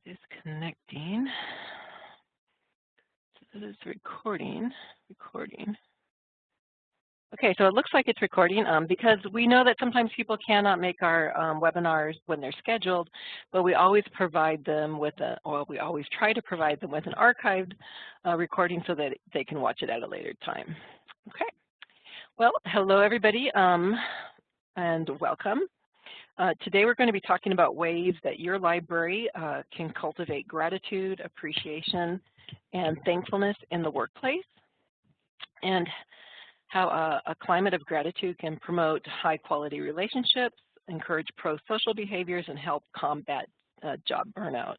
Disconnecting. So this is recording. Okay, so it looks like it's recording because we know that sometimes people cannot make our webinars when they're scheduled, but we always provide them with we always try to provide them with an archived recording so that they can watch it at a later time. Okay, well, hello everybody and welcome. Today we're going to be talking about ways that your library can cultivate gratitude, appreciation, and thankfulness in the workplace, and how a climate of gratitude can promote high-quality relationships, encourage pro-social behaviors, and help combat job burnout.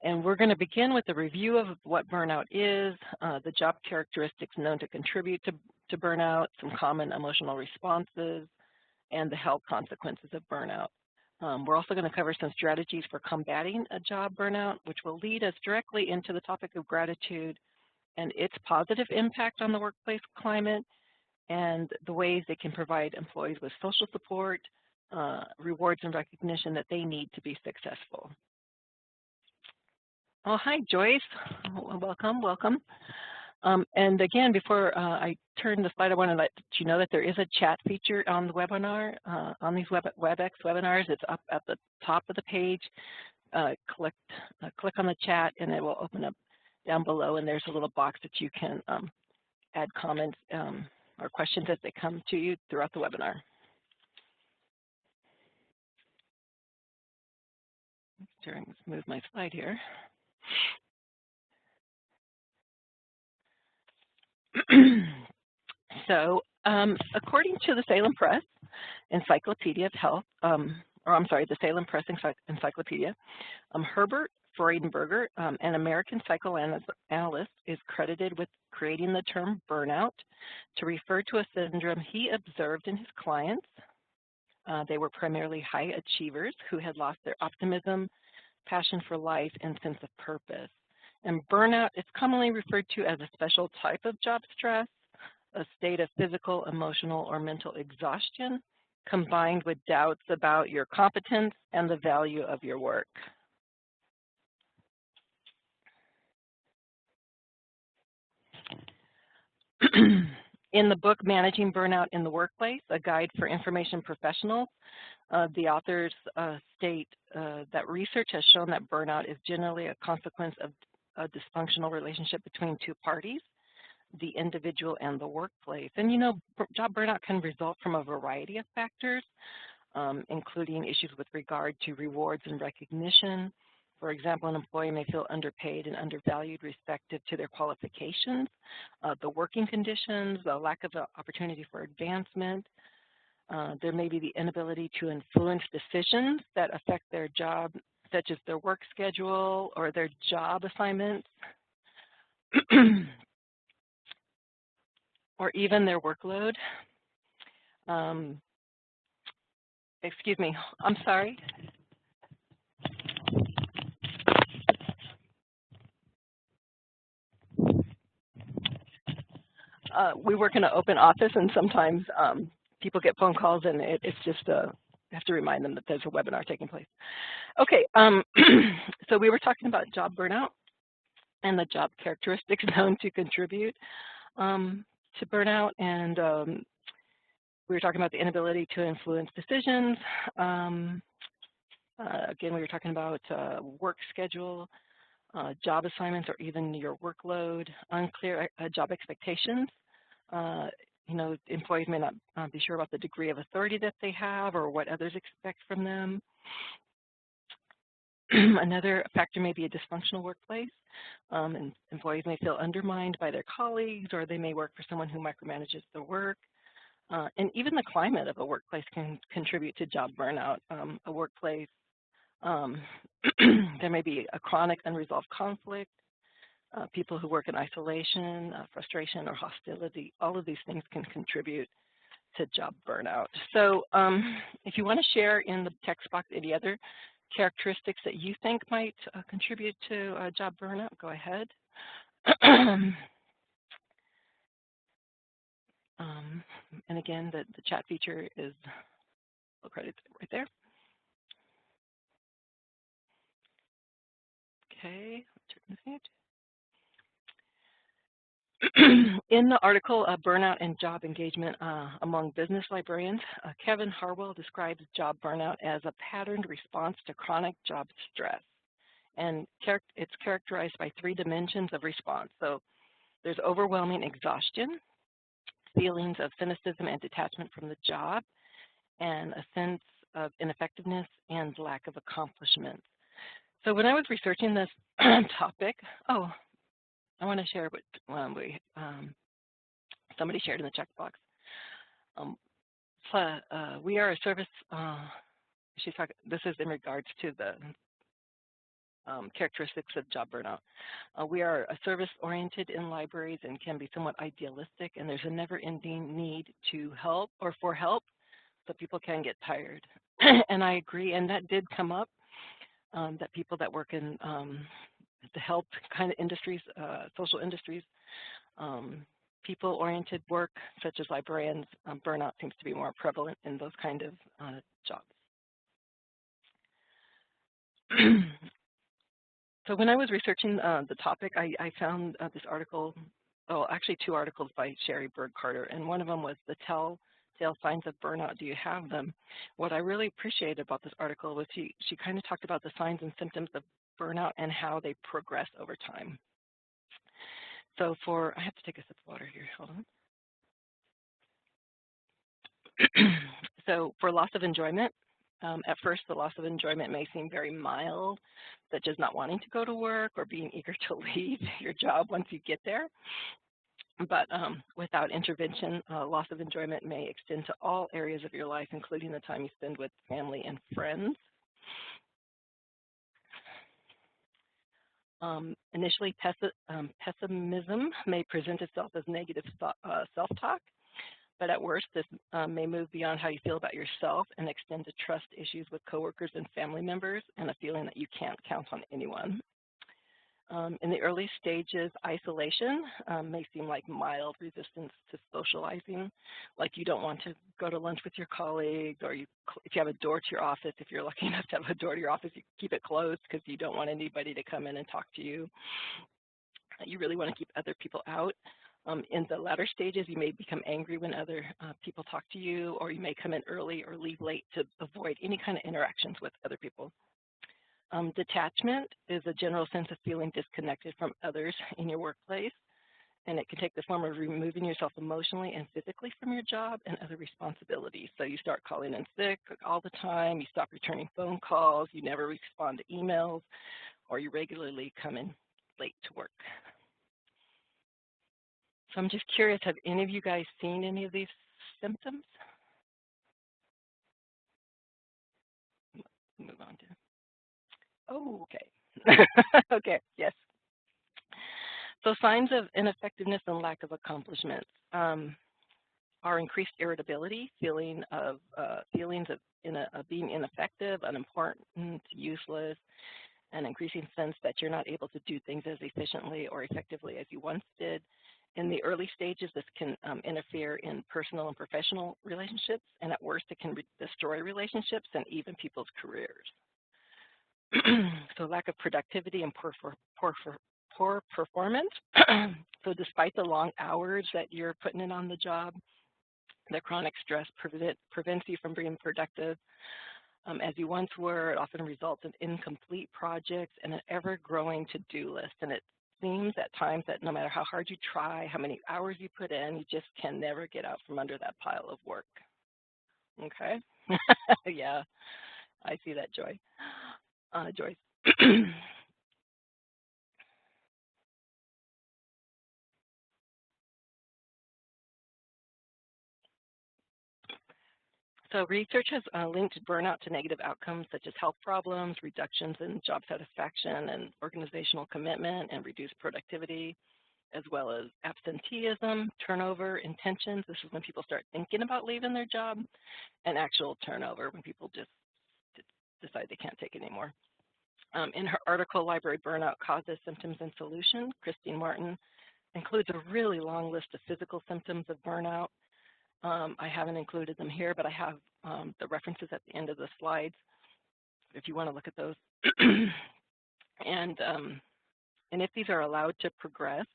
And we're going to begin with a review of what burnout is, the job characteristics known to contribute to burnout, some common emotional responses, and the health consequences of burnout. We're also going to cover some strategies for combating a job burnout, which will lead us directly into the topic of gratitude and its positive impact on the workplace climate, and the ways they can provide employees with social support, rewards, and recognition that they need to be successful. Oh, hi, Joyce. Welcome. And again, before I turn the slide, I want to let you know that there is a chat feature on the webinar, on these WebEx webinars. It's up at the top of the page. Click on the chat, and it will open up down below, and there's a little box that you can add comments or questions as they come to you throughout the webinar. Let's move my slide here. So, according to the Salem Press Encyclopedia of Health, the Salem Press Encyclopedia, Herbert Freudenberger, an American psychoanalyst, is credited with creating the term burnout to refer to a syndrome he observed in his clients. They were primarily high achievers who had lost their optimism, passion for life, and sense of purpose. And burnout is commonly referred to as a special type of job stress, a state of physical, emotional, or mental exhaustion, combined with doubts about your competence and the value of your work. In the book, Managing Burnout in the Workplace, A Guide for Information Professionals, the authors state that research has shown that burnout is generally a consequence of a dysfunctional relationship between two parties, the individual and the workplace. And you know, job burnout can result from a variety of factors, including issues with regard to rewards and recognition. For example, an employee may feel underpaid and undervalued respective to their qualifications, the working conditions, the lack of opportunity for advancement. There may be the inability to influence decisions that affect their job, such as their work schedule or their job assignments, or even their workload. Excuse me, I'm sorry. We work in an open office, and sometimes people get phone calls, and it's just I have to remind them that there's a webinar taking place. Okay, so we were talking about job burnout and the job characteristics known to contribute to burnout, and we were talking about the inability to influence decisions. Again, we were talking about work schedule, job assignments, or even your workload, unclear job expectations. You know, employees may not be sure about the degree of authority that they have or what others expect from them. Another factor may be a dysfunctional workplace. And employees may feel undermined by their colleagues, or they may work for someone who micromanages their work. And even the climate of a workplace can contribute to job burnout. A workplace, there may be a chronic unresolved conflict, people who work in isolation, frustration, or hostility. All of these things can contribute to job burnout. So if you want to share in the text box any other characteristics that you think might contribute to job burnout, go ahead. And again, the chat feature is located right there. Okay. Turn the page. In the article, Burnout and Job Engagement Among Business Librarians, Kevin Harwell describes job burnout as a patterned response to chronic job stress. And it's characterized by three dimensions of response. So there's overwhelming exhaustion, feelings of cynicism and detachment from the job, and a sense of ineffectiveness and lack of accomplishment. So when I was researching this topic, I want to share what somebody shared in the check box. We are a service. This is in regards to the characteristics of job burnout. We are a service-oriented in libraries and can be somewhat idealistic, and there's a never-ending need to help or for help, so people can get tired. And I agree, and that did come up, that people that work in the help kind of industries, social industries, people-oriented work, such as librarians, burnout seems to be more prevalent in those kind of jobs. So when I was researching the topic, I found this article, actually two articles by Sherry Bird Carter, and one of them was the telltale signs of burnout, do you have them? What I really appreciated about this article was she kind of talked about the signs and symptoms of burnout and how they progress over time. So I have to take a sip of water here, hold on. So for loss of enjoyment, at first the loss of enjoyment may seem very mild, such as not wanting to go to work or being eager to leave your job once you get there. But without intervention, loss of enjoyment may extend to all areas of your life, including the time you spend with family and friends. Initially, pessimism may present itself as negative self-talk, but at worst, this may move beyond how you feel about yourself and extend to trust issues with coworkers and family members and a feeling that you can't count on anyone. In the early stages, isolation may seem like mild resistance to socializing, like you don't want to go to lunch with your colleagues, or if you have a door to your office, if you're lucky enough to have a door to your office, you keep it closed because you don't want anybody to come in and talk to you. You really want to keep other people out. In the latter stages, you may become angry when other people talk to you, or you may come in early or leave late to avoid any kind of interactions with other people. Detachment is a general sense of feeling disconnected from others in your workplace, and it can take the form of removing yourself emotionally and physically from your job and other responsibilities. So you start calling in sick all the time, you stop returning phone calls, you never respond to emails, or you regularly come in late to work. So I'm just curious, have any of you guys seen any of these symptoms? Move on to. Oh, okay. Okay, yes. So signs of ineffectiveness and lack of accomplishment are increased irritability, feelings of being ineffective, unimportant, useless, an increasing sense that you're not able to do things as efficiently or effectively as you once did. In the early stages, this can interfere in personal and professional relationships, and at worst, it can destroy relationships and even people's careers. So lack of productivity and poor performance. So despite the long hours that you're putting in on the job, the chronic stress prevents you from being productive as you once were. It often results in incomplete projects and an ever-growing to-do list. And it seems at times that no matter how hard you try, how many hours you put in, you just can never get out from under that pile of work. Okay? Yeah, I see that, Joyce. So research has linked burnout to negative outcomes such as health problems, reductions in job satisfaction and organizational commitment, and reduced productivity, as well as absenteeism, turnover, intentions. This is when people start thinking about leaving their job, and actual turnover when people just decide they can't take it anymore. In her article, Library Burnout Causes, Symptoms, and Solutions, Christine Martin includes a really long list of physical symptoms of burnout. I haven't included them here, but I have the references at the end of the slides if you want to look at those. And if these are allowed to progress,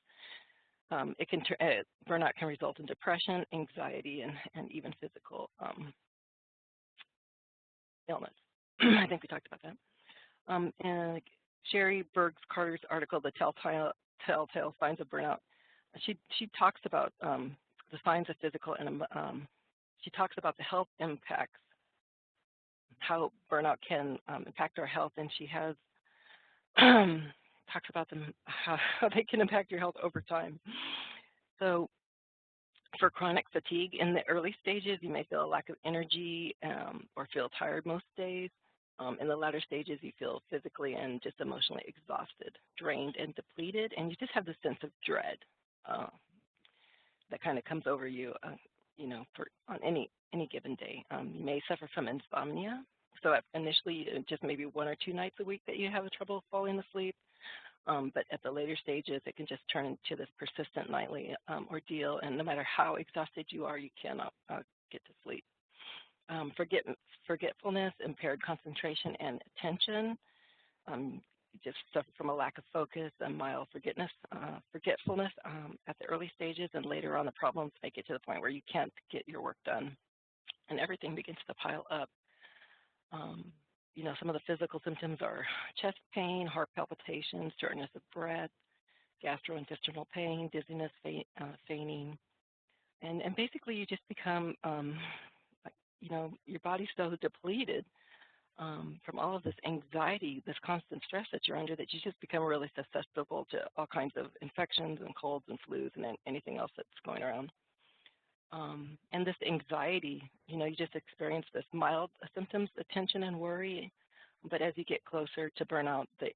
burnout can result in depression, anxiety, and even physical illness. I think we talked about that. And Sherry Bergs Carter's article, The Telltale Signs of Burnout, she talks about the signs of physical and she talks about the health impacts, how burnout can impact our health, and she has talks about them, how they can impact your health over time. So for chronic fatigue, in the early stages, you may feel a lack of energy or feel tired most days. In the latter stages, you feel physically and just emotionally exhausted, drained, and depleted, and you just have this sense of dread that kind of comes over you, on any given day. You may suffer from insomnia. So initially, just maybe 1 or 2 nights a week that you have trouble falling asleep. But at the later stages, it can just turn into this persistent nightly ordeal, and no matter how exhausted you are, you cannot get to sleep. Forgetfulness, impaired concentration and attention. You just suffer from a lack of focus and mild forgetfulness at the early stages, and later on the problems make it to the point where you can't get your work done, and everything begins to pile up. Some of the physical symptoms are chest pain, heart palpitations, shortness of breath, gastrointestinal pain, dizziness, fainting, and basically you just become, your body's so depleted from all of this anxiety, this constant stress that you're under, that you just become really susceptible to all kinds of infections and colds and flus and anything else that's going around. And this anxiety, you just experience this mild symptoms of tension and worry, but as you get closer to burnout, the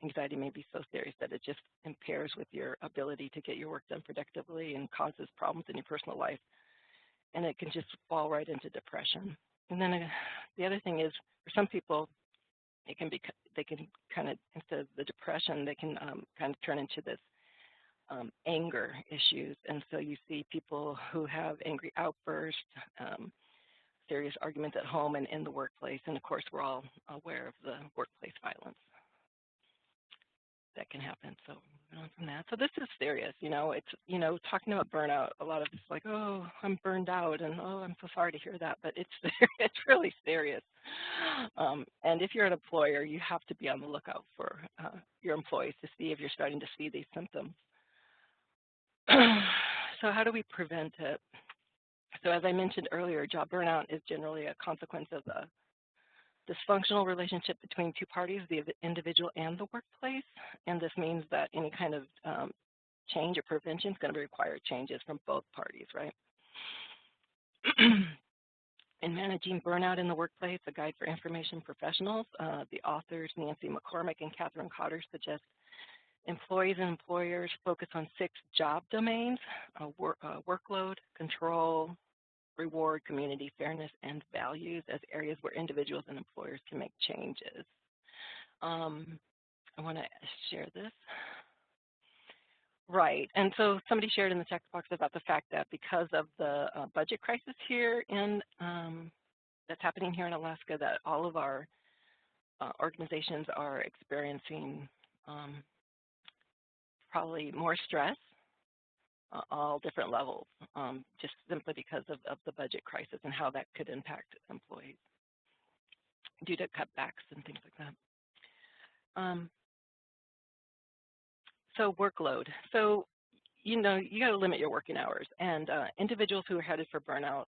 anxiety may be so serious that it just impairs with your ability to get your work done productively and causes problems in your personal life, and it can just fall right into depression. And then the other thing is, for some people, they can kind of, instead of the depression, they can kind of turn into this anger issues. And so you see people who have angry outbursts, serious arguments at home and in the workplace. And of course, we're all aware of the workplace violence that can happen. So moving on from that. So this is serious, it's, talking about burnout, a lot of it's like, oh, I'm burned out, and oh, I'm so sorry to hear that, but it's really serious. And if you're an employer, you have to be on the lookout for your employees to see if you're starting to see these symptoms. So how do we prevent it? So as I mentioned earlier, job burnout is generally a consequence of a dysfunctional relationship between 2 parties, the individual and the workplace. And this means that any kind of change or prevention is going to require changes from both parties, right? In Managing Burnout in the Workplace, a guide for information professionals, the authors Nancy McCormick and Catherine Cotter suggest employees and employers focus on 6 job domains: workload, control, reward, community, fairness, and values as areas where individuals and employers can make changes. I want to share this. Right, and so somebody shared in the text box about the fact that because of the budget crisis here that's happening here in Alaska, that all of our organizations are experiencing probably more stress, all different levels, just simply because of the budget crisis and how that could impact employees due to cutbacks and things like that. So workload. So, you got to limit your working hours, and individuals who are headed for burnout,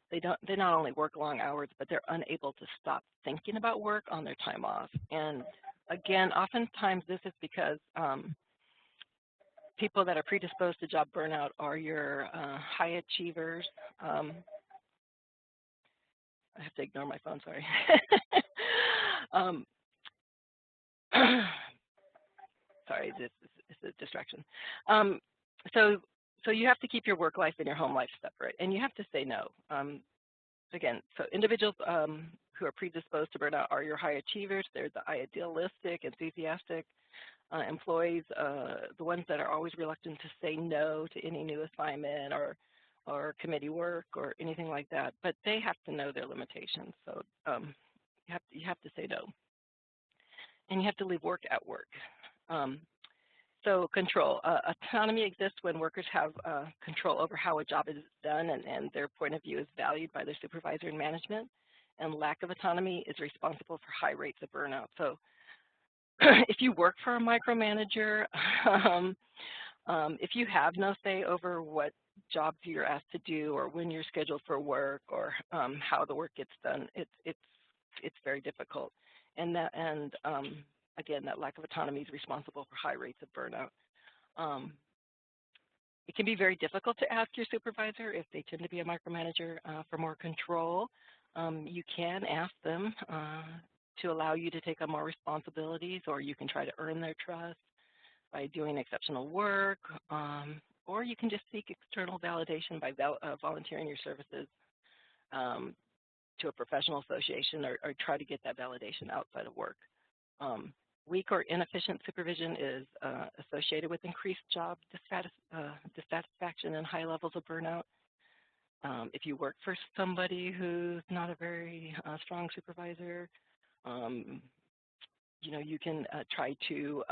they not only work long hours, but they're unable to stop thinking about work on their time off. And again, oftentimes this is because people that are predisposed to job burnout are your high achievers. I have to ignore my phone, sorry. Sorry, this is a distraction. So you have to keep your work life and your home life separate, and you have to say no. Again, so individuals who are predisposed to burnout are your high achievers. They're the idealistic, enthusiastic employees, the ones that are always reluctant to say no to any new assignment or committee work or anything like that. But they have to know their limitations. So you have to say no. and you have to leave work at work. Um, so control. Autonomy exists when workers have control over how a job is done, and their point of view is valued by their supervisor and management. And lack of autonomy is responsible for high rates of burnout. So if you work for a micromanager, um, if you have no say over what jobs you're asked to do or when you're scheduled for work or how the work gets done, it's very difficult. And again, that lack of autonomy is responsible for high rates of burnout. Um, it can be very difficult to ask your supervisor if they tend to be a micromanager for more control. You can ask them to allow you to take on more responsibilities, or you can try to earn their trust by doing exceptional work, or you can just seek external validation by volunteering your services um, to a professional association, or try to get that validation outside of work. Weak or inefficient supervision is associated with increased job dissatisfaction and high levels of burnout. If you work for somebody who's not a very strong supervisor, you can try to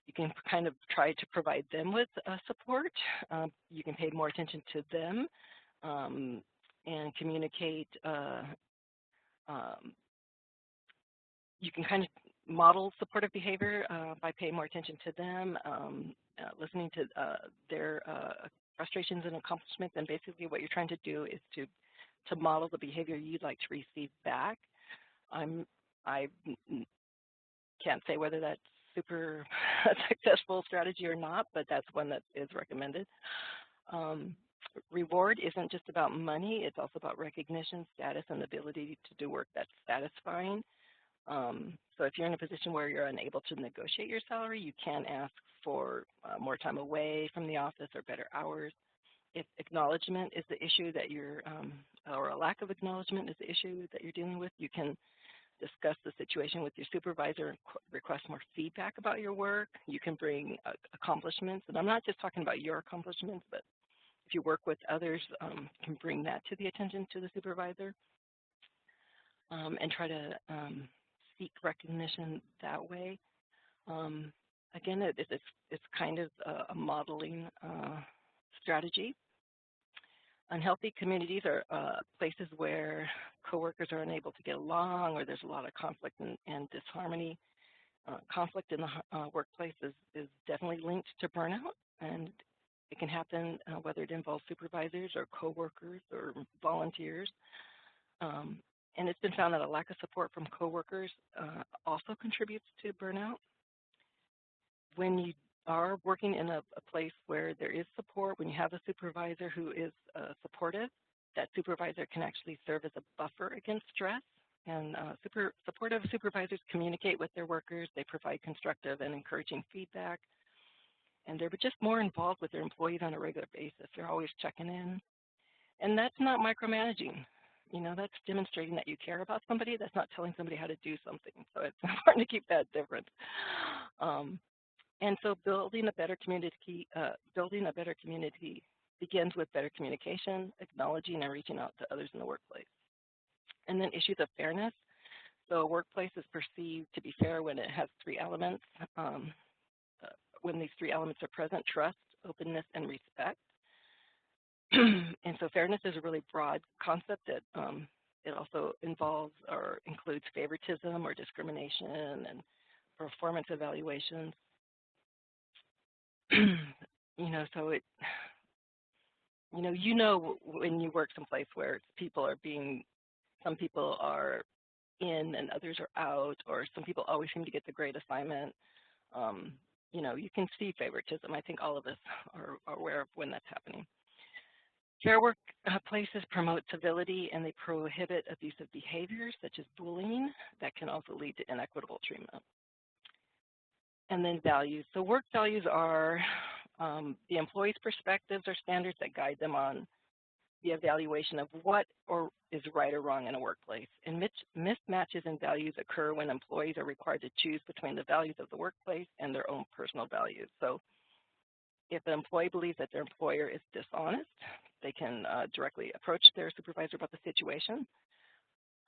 you can kind of try to provide them with support. You can pay more attention to them and communicate. You can kind of model supportive behavior by paying more attention to them, listening to their frustrations and accomplishments, and basically what you're trying to do is to model the behavior you'd like to receive back. I can't say whether that's super successful strategy or not, but that's one that is recommended. Reward isn't just about money, it's also about recognition, status, and the ability to do work that's satisfying. So if you're in a position where you're unable to negotiate your salary, you can ask for more time away from the office or better hours. If acknowledgement is the issue that you're, or a lack of acknowledgement is the issue that you're dealing with, you can discuss the situation with your supervisor and request more feedback about your work. You can bring accomplishments, and I'm not just talking about your accomplishments, but if you work with others, you can bring that to the attention to the supervisor and try to seek recognition that way. Again, it's kind of a modeling strategy. Unhealthy communities are places where coworkers are unable to get along, or there's a lot of conflict and disharmony. Conflict in the workplace is definitely linked to burnout, and it can happen whether it involves supervisors or coworkers or volunteers. And it's been found that a lack of support from coworkers also contributes to burnout. When you are working in a place where there is support, when you have a supervisor who is supportive, that supervisor can actually serve as a buffer against stress. And supportive supervisors communicate with their workers. They provide constructive and encouraging feedback. And they're just more involved with their employees on a regular basis. They're always checking in. And that's not micromanaging. That's demonstrating that you care about somebody. That's not telling somebody how to do something. So it's important to keep that different. And so building a better community begins with better communication, acknowledging and reaching out to others in the workplace. And then issues of fairness. So a workplace is perceived to be fair when it has three elements. When these three elements are present: trust, openness, and respect. And so fairness is a really broad concept that it also involves or includes favoritism or discrimination and performance evaluations. So when you work someplace where some people are in and others are out, or some people always seem to get the great assignment, you can see favoritism. I think all of us are aware of when that's happening. Fair workplaces promote civility, and they prohibit abusive behaviors such as bullying that can also lead to inequitable treatment. And then values. So work values are the employee's perspectives or standards that guide them on the evaluation of what is right or wrong in a workplace. And mismatches in values occur when employees are required to choose between the values of the workplace and their own personal values. So if an employee believes that their employer is dishonest, they can directly approach their supervisor about the situation.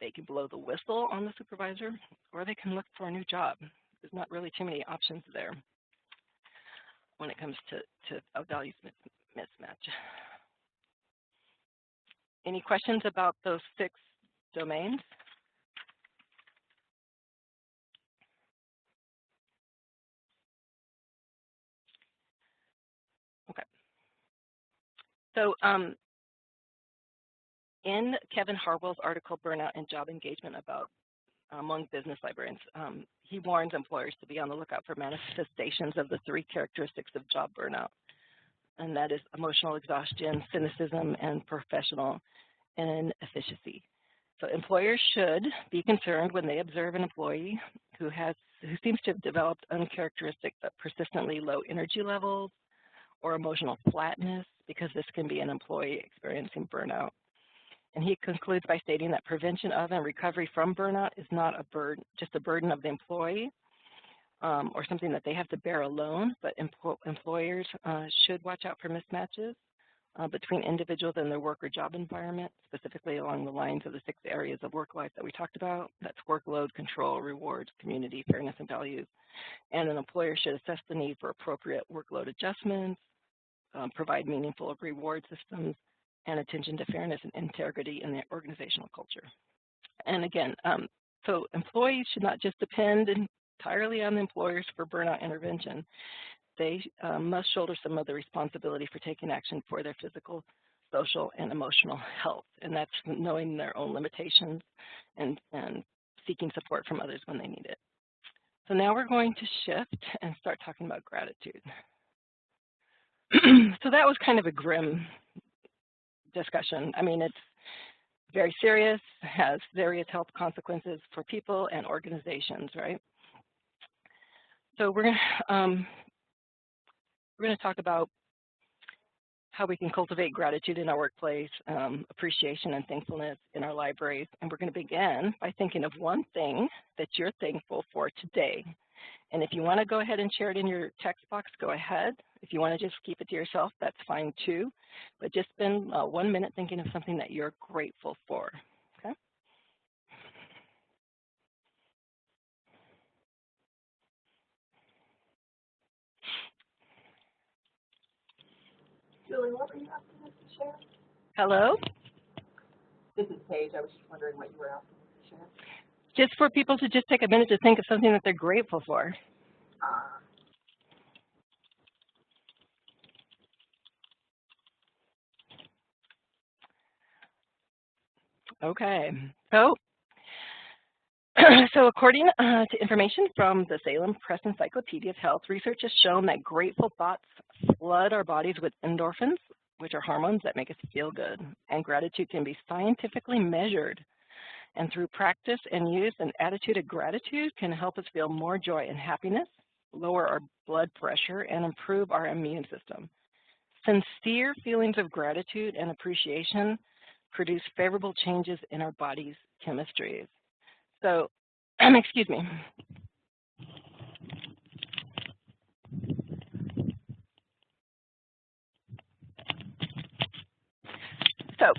they can blow the whistle on the supervisor, or they can look for a new job. There's not really too many options there when it comes to a values mismatch. Any questions about those 6 domains? Okay. So in Kevin Harwell's article, Burnout and Job Engagement about among business librarians, he warns employers to be on the lookout for manifestations of the 3 characteristics of job burnout, and that is emotional exhaustion, cynicism, and professional inefficiency. So employers should be concerned when they observe an employee who seems to have developed uncharacteristic but persistently low energy levels or emotional flatness, because this can be an employee experiencing burnout. And he concludes by stating that prevention of and recovery from burnout is not a burden, just a burden of the employee or something that they have to bear alone, but employers should watch out for mismatches between individuals and their work or job environment, specifically along the lines of the 6 areas of work life that we talked about. That's workload, control, rewards, community, fairness, and values. And an employer should assess the need for appropriate workload adjustments, provide meaningful reward systems, and attention to fairness and integrity in the organizational culture. And again, so employees should not just depend entirely on the employers for burnout intervention. They must shoulder some of the responsibility for taking action for their physical, social, and emotional health. And that's knowing their own limitations and seeking support from others when they need it. So now we're going to shift and start talking about gratitude. So that was kind of a grim discussion. I mean, it's very serious, has various health consequences for people and organizations, right? So we're going to talk about how we can cultivate gratitude in our workplace, appreciation and thankfulness in our libraries. And we're going to begin by thinking of one thing that you're thankful for today. And if you want to go ahead and share it in your text box, go ahead. If you want to just keep it to yourself, that's fine too. But just spend 1 minute thinking of something that you're grateful for, okay? Julie, what were you asking us to share? Hello? This is Paige. I was just wondering what you were asking us to share. Just for people to just take a minute to think of something that they're grateful for. Okay, so according to information from the Salem Press Encyclopedia of Health, research has shown that grateful thoughts flood our bodies with endorphins, which are hormones that make us feel good. And gratitude can be scientifically measured. And through practice and use, an attitude of gratitude can help us feel more joy and happiness, lower our blood pressure, and improve our immune system. Sincere feelings of gratitude and appreciation produce favorable changes in our body's chemistries. So, excuse me. So,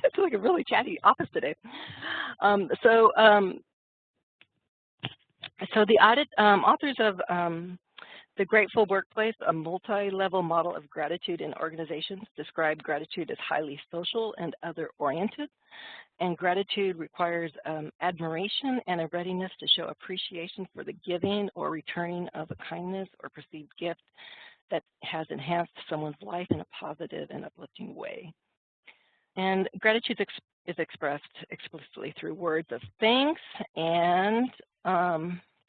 it's like a really chatty office today. So the authors of The Grateful Workplace, a multi-level model of gratitude in organizations, describe gratitude as highly social and other-oriented. And gratitude requires admiration and a readiness to show appreciation for the giving or returning of a kindness or perceived gift that has enhanced someone's life in a positive and uplifting way. And gratitude is expressed explicitly through words of thanks and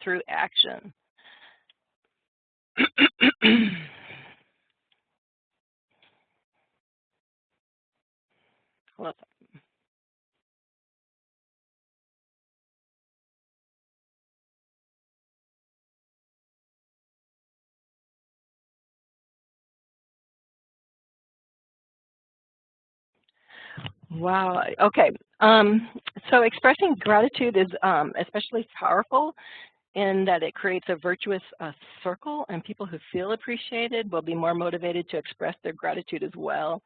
through action. Hold on a second. Wow. Okay. So expressing gratitude is especially powerful in that it creates a virtuous circle, and people who feel appreciated will be more motivated to express their gratitude as well.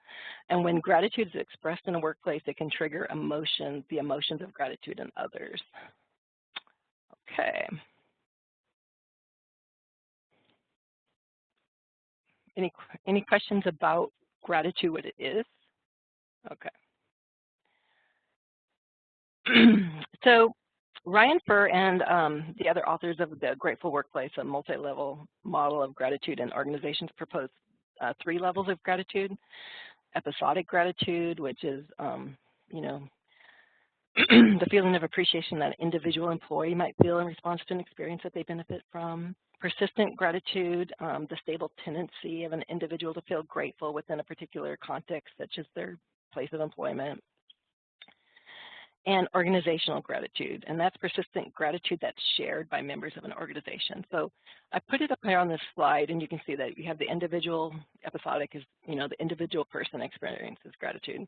And when gratitude is expressed in a workplace, it can trigger emotions, the emotions of gratitude in others. Okay. Any questions about gratitude, what it is? Okay. So Ryan Furr and the other authors of The Grateful Workplace, a multi-level model of gratitude in organizations, propose 3 levels of gratitude. Episodic gratitude, which is, you know, the feeling of appreciation that an individual employee might feel in response to an experience that they benefit from. Persistent gratitude, the stable tendency of an individual to feel grateful within a particular context, such as their place of employment. And organizational gratitude, and that's persistent gratitude that's shared by members of an organization. So I put it up here on this slide, and you can see that you have the individual. Episodic is, you know, the individual person experiences gratitude.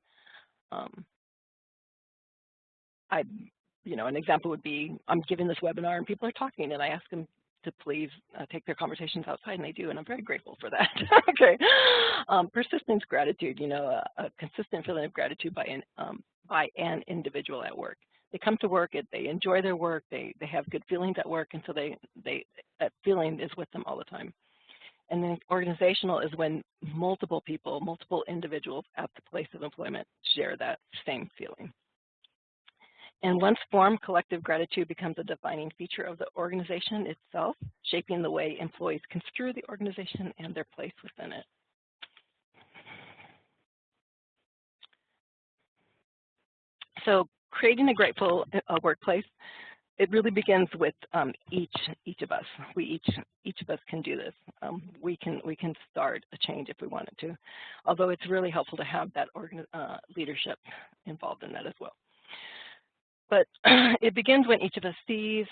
An example would be, I'm giving this webinar and people are talking, and I ask them to please take their conversations outside, and they do, and I'm very grateful for that. Okay. Persistence gratitude, you know, a consistent feeling of gratitude by an individual at work. They come to work, they enjoy their work, they have good feelings at work, and so that feeling is with them all the time. And then organizational is when multiple people, multiple individuals at the place of employment share that same feeling. And once formed, collective gratitude becomes a defining feature of the organization itself, shaping the way employees construe the organization and their place within it. So creating a grateful workplace, it really begins with each of us. Each of us can do this. We can start a change if we wanted to, although it's really helpful to have that leadership involved in that as well. But it begins when each of us sees,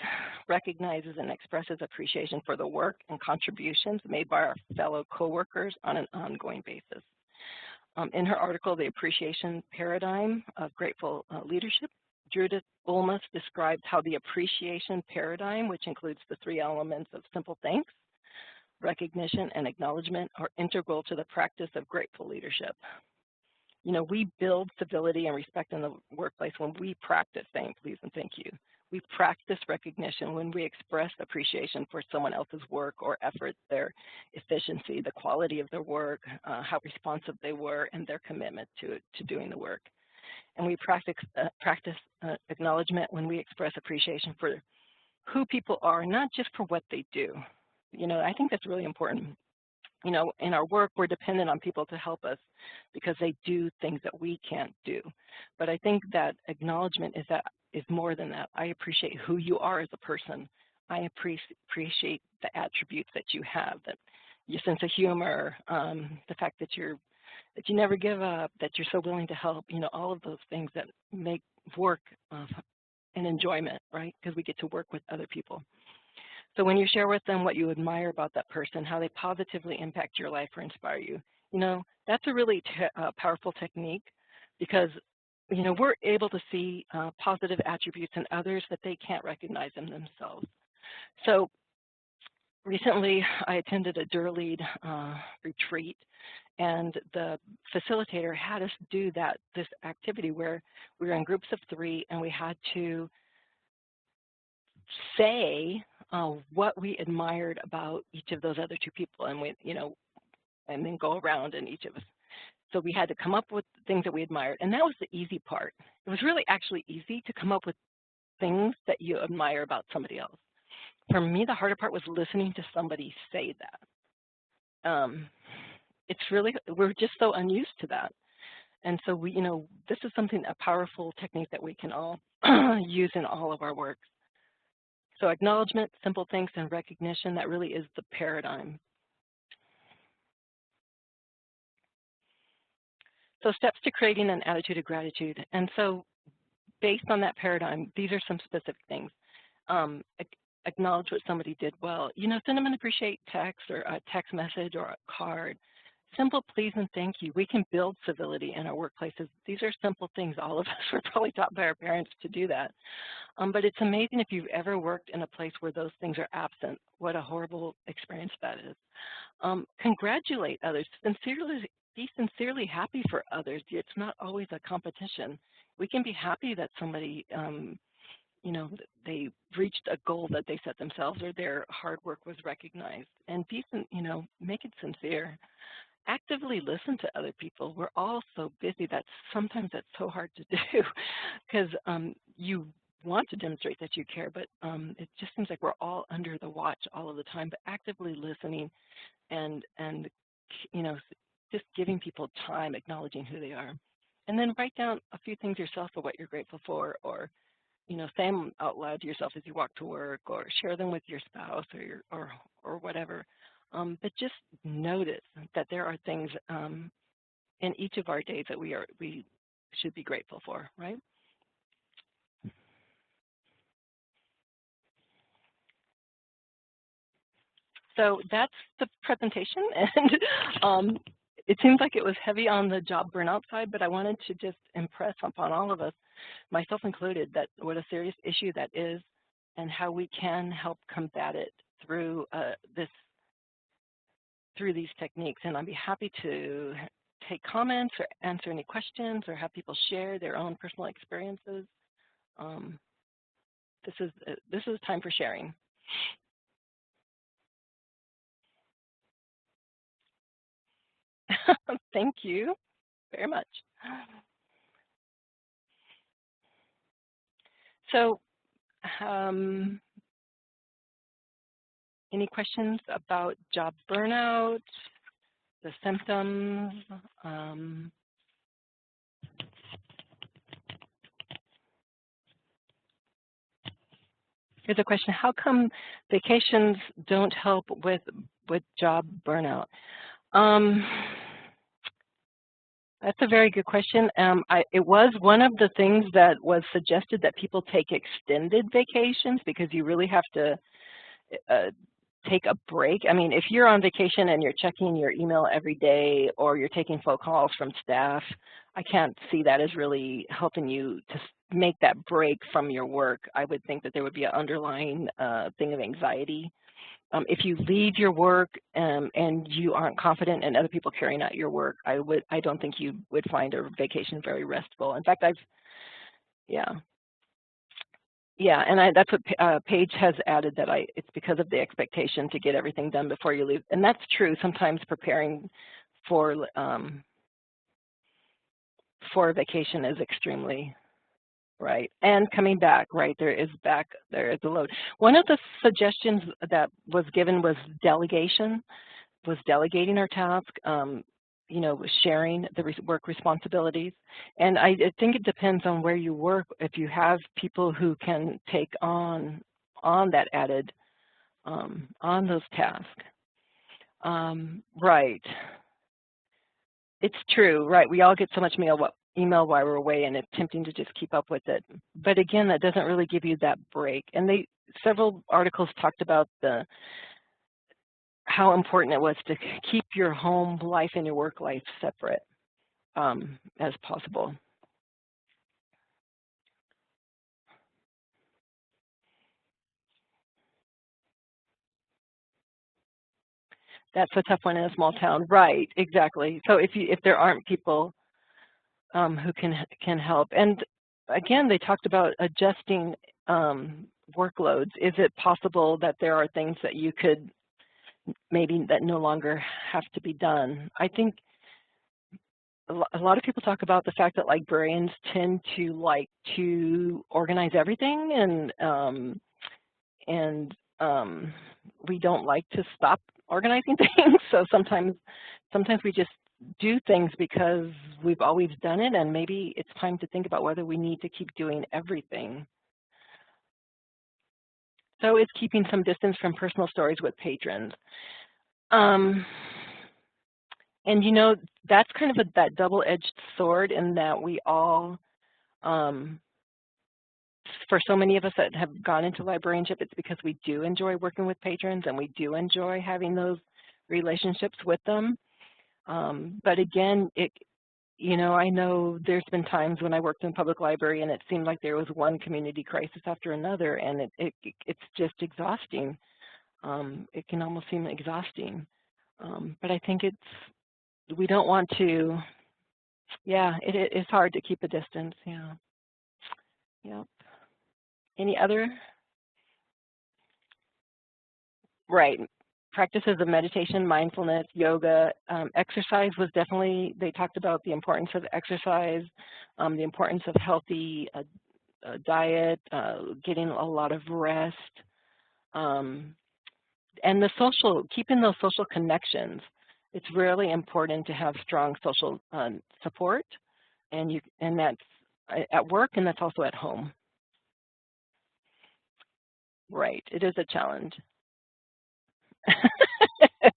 recognizes, and expresses appreciation for the work and contributions made by our fellow coworkers on an ongoing basis. In her article, The Appreciation Paradigm of Grateful Leadership, Judith Olmos described how the appreciation paradigm, which includes the 3 elements of simple thanks, recognition, and acknowledgement, are integral to the practice of grateful leadership. You know, we build civility and respect in the workplace when we practice saying please and thank you. We practice recognition when we express appreciation for someone else's work or effort, their efficiency, the quality of their work, how responsive they were, and their commitment to doing the work. And we practice acknowledgement when we express appreciation for who people are, not just for what they do. You know, I think that's really important. You know, in our work, we're dependent on people to help us because they do things that we can't do. But I think that acknowledgement is more than that. I appreciate who you are as a person. I appreciate the attributes that you have, that your sense of humor, the fact that you never give up, that you're so willing to help. You know, all of those things that make work an enjoyment, right? Because we get to work with other people. So when you share with them what you admire about that person, how they positively impact your life or inspire you, you know, that's a really powerful technique because, you know, we're able to see positive attributes in others that they can't recognize in themselves. So recently I attended a Durlead retreat, and the facilitator had us do this activity where we were in groups of 3 and we had to say what we admired about each of those other 2 people, and we, you know, and then go around in each of us. So we had to come up with things that we admired, and that was the easy part. It was really actually easy to come up with things that you admire about somebody else. For me, the harder part was listening to somebody say that. It's really, we're just so unused to that. And so we, you know, this is something, a powerful technique that we can all use in all of our work. So acknowledgement, simple thanks, and recognition, that really is the paradigm. So steps to creating an attitude of gratitude. And so based on that paradigm, these are some specific things. Acknowledge what somebody did well. You know, send them an appreciate text or a text message or a card. Simple please and thank you. We can build civility in our workplaces. These are simple things. All of us were probably taught by our parents to do that. But it's amazing if you've ever worked in a place where those things are absent. What a horrible experience that is. Congratulate others. Be sincerely happy for others. It's not always a competition. We can be happy that somebody, you know, they reached a goal that they set themselves or their hard work was recognized. And you know, make it sincere. Actively listen to other people. We're all so busy that sometimes that's so hard to do because you want to demonstrate that you care, but it just seems like we're all under the watch all of the time. But actively listening and you know, just giving people time, acknowledging who they are, and then write down a few things yourself for what you're grateful for, or you know, say them out loud to yourself as you walk to work, or share them with your spouse or whatever. But just notice that there are things in each of our days that we should be grateful for, right? So that's the presentation, and it seems like it was heavy on the job burnout side, but I wanted to just impress upon all of us, myself included, that what a serious issue that is and how we can help combat it through through these techniques. And I'd be happy to take comments or answer any questions or have people share their own personal experiences. This is time for sharing. Thank you very much. So any questions about job burnout, the symptoms? Here's a question: how come vacations don't help with job burnout? That's a very good question. It was one of the things that was suggested, that people take extended vacations because you really have to take a break. I mean, if you're on vacation and you're checking your email every day or you're taking phone calls from staff, I can't see that as really helping you to make that break from your work. I would think that there would be an underlying thing of anxiety. If you leave your work and you aren't confident in other people carrying out your work, I don't think you would find a vacation very restful. In fact, yeah, and that's what Paige has added, that it's because of the expectation to get everything done before you leave, and that's true. Sometimes preparing for a vacation is extremely right, and coming back, right, there is a load. One of the suggestions that was given was delegation, delegating our task, you know, sharing the work responsibilities. And I think it depends on where you work. If you have people who can take on that added, on those tasks. Right. It's true, right. We all get so much email while we're away, and it's tempting to just keep up with it. But again, that doesn't really give you that break. And several articles talked about how important it was to keep your home life and your work life separate as possible. That's a tough one in a small town, right? Exactly. So if there aren't people who can help, and again, they talked about adjusting workloads. Is it possible that there are things that you could maybe that no longer have to be done? I think a lot of people talk about the fact that librarians tend to like to organize everything, and we don't like to stop organizing things. So sometimes we just do things because we've always done it, and maybe it's time to think about whether we need to keep doing everything. So it's keeping some distance from personal stories with patrons. And you know, that's kind of that double-edged sword, in that we all, for so many of us that have gone into librarianship, it's because we do enjoy working with patrons and we do enjoy having those relationships with them. But again, I know there's been times when I worked in a public library and it seemed like there was one community crisis after another, and it's just exhausting. It can almost seem exhausting. But I think we don't want to, yeah, it's hard to keep a distance, yeah. Yep. Any other? Right. Practices of meditation, mindfulness, yoga, exercise was definitely, they talked about the importance of exercise, the importance of healthy diet, getting a lot of rest, um, and keeping those social connections. It's really important to have strong social support, and that's at work, and that's also at home. Right. It is a challenge.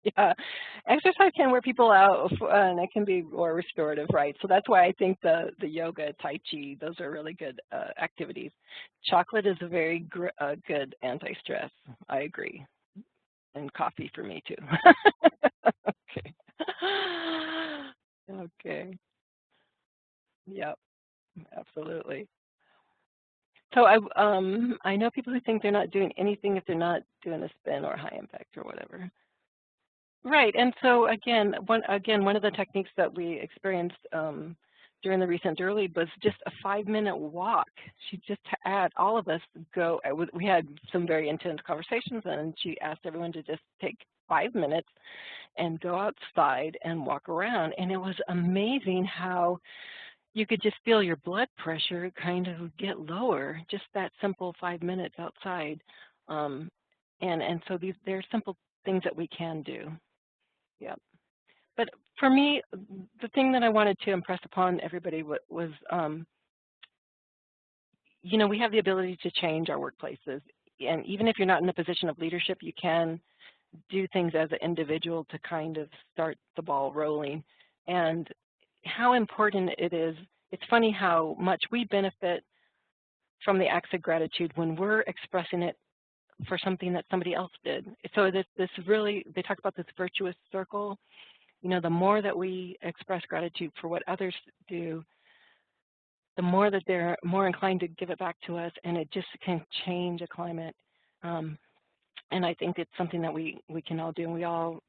Yeah, exercise can wear people out, and it can be more restorative, right? So that's why I think the yoga, Tai Chi, those are really good activities. Chocolate is a very good anti-stress. I agree, and coffee for me too. Okay. Okay. Yep. Absolutely. So I know people who think they're not doing anything if they're not doing a spin or high impact or whatever. Right, and so one of the techniques that we experienced during the recent early was just a 5-minute walk. She just had all of us go. We had some very intense conversations, and she asked everyone to just take 5 minutes and go outside and walk around. And it was amazing how you could just feel your blood pressure kind of get lower. Just that simple 5 minutes outside, and so there are simple things that we can do. Yeah. But for me, the thing that I wanted to impress upon everybody was, we have the ability to change our workplaces. And even if you're not in a position of leadership, you can do things as an individual to kind of start the ball rolling. And how important it is, it's funny how much we benefit from the acts of gratitude when we're expressing it for something that somebody else did. So this really, they talk about this virtuous circle. The more that we express gratitude for what others do, the more that they're more inclined to give it back to us, and it just can change a climate. And I think it's something that we can all do, and we all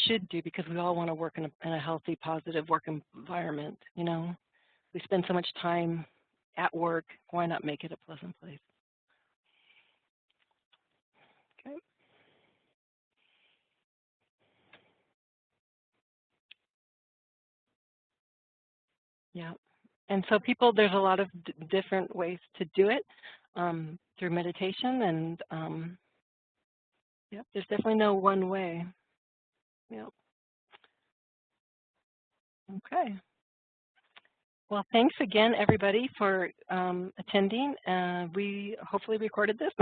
should do, because we all want to work in a healthy, positive work environment. We spend so much time at work. Why not make it a pleasant place? Okay. Yeah. And so there's a lot of different ways to do it through meditation, and yep, there's definitely no one way. Yep. Okay. Well, thanks again, everybody, for attending. We hopefully recorded this.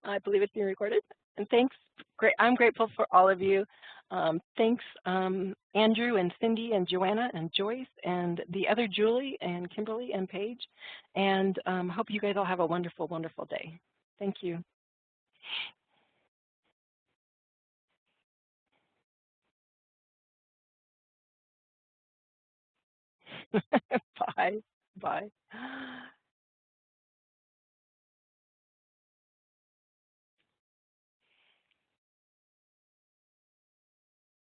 I believe it's being recorded. And thanks. Great. I'm grateful for all of you. Thanks, Andrew and Cindy and Joanna and Joyce and the other Julie and Kimberly and Paige. And hope you guys all have a wonderful, wonderful day. Thank you. Bye. Bye.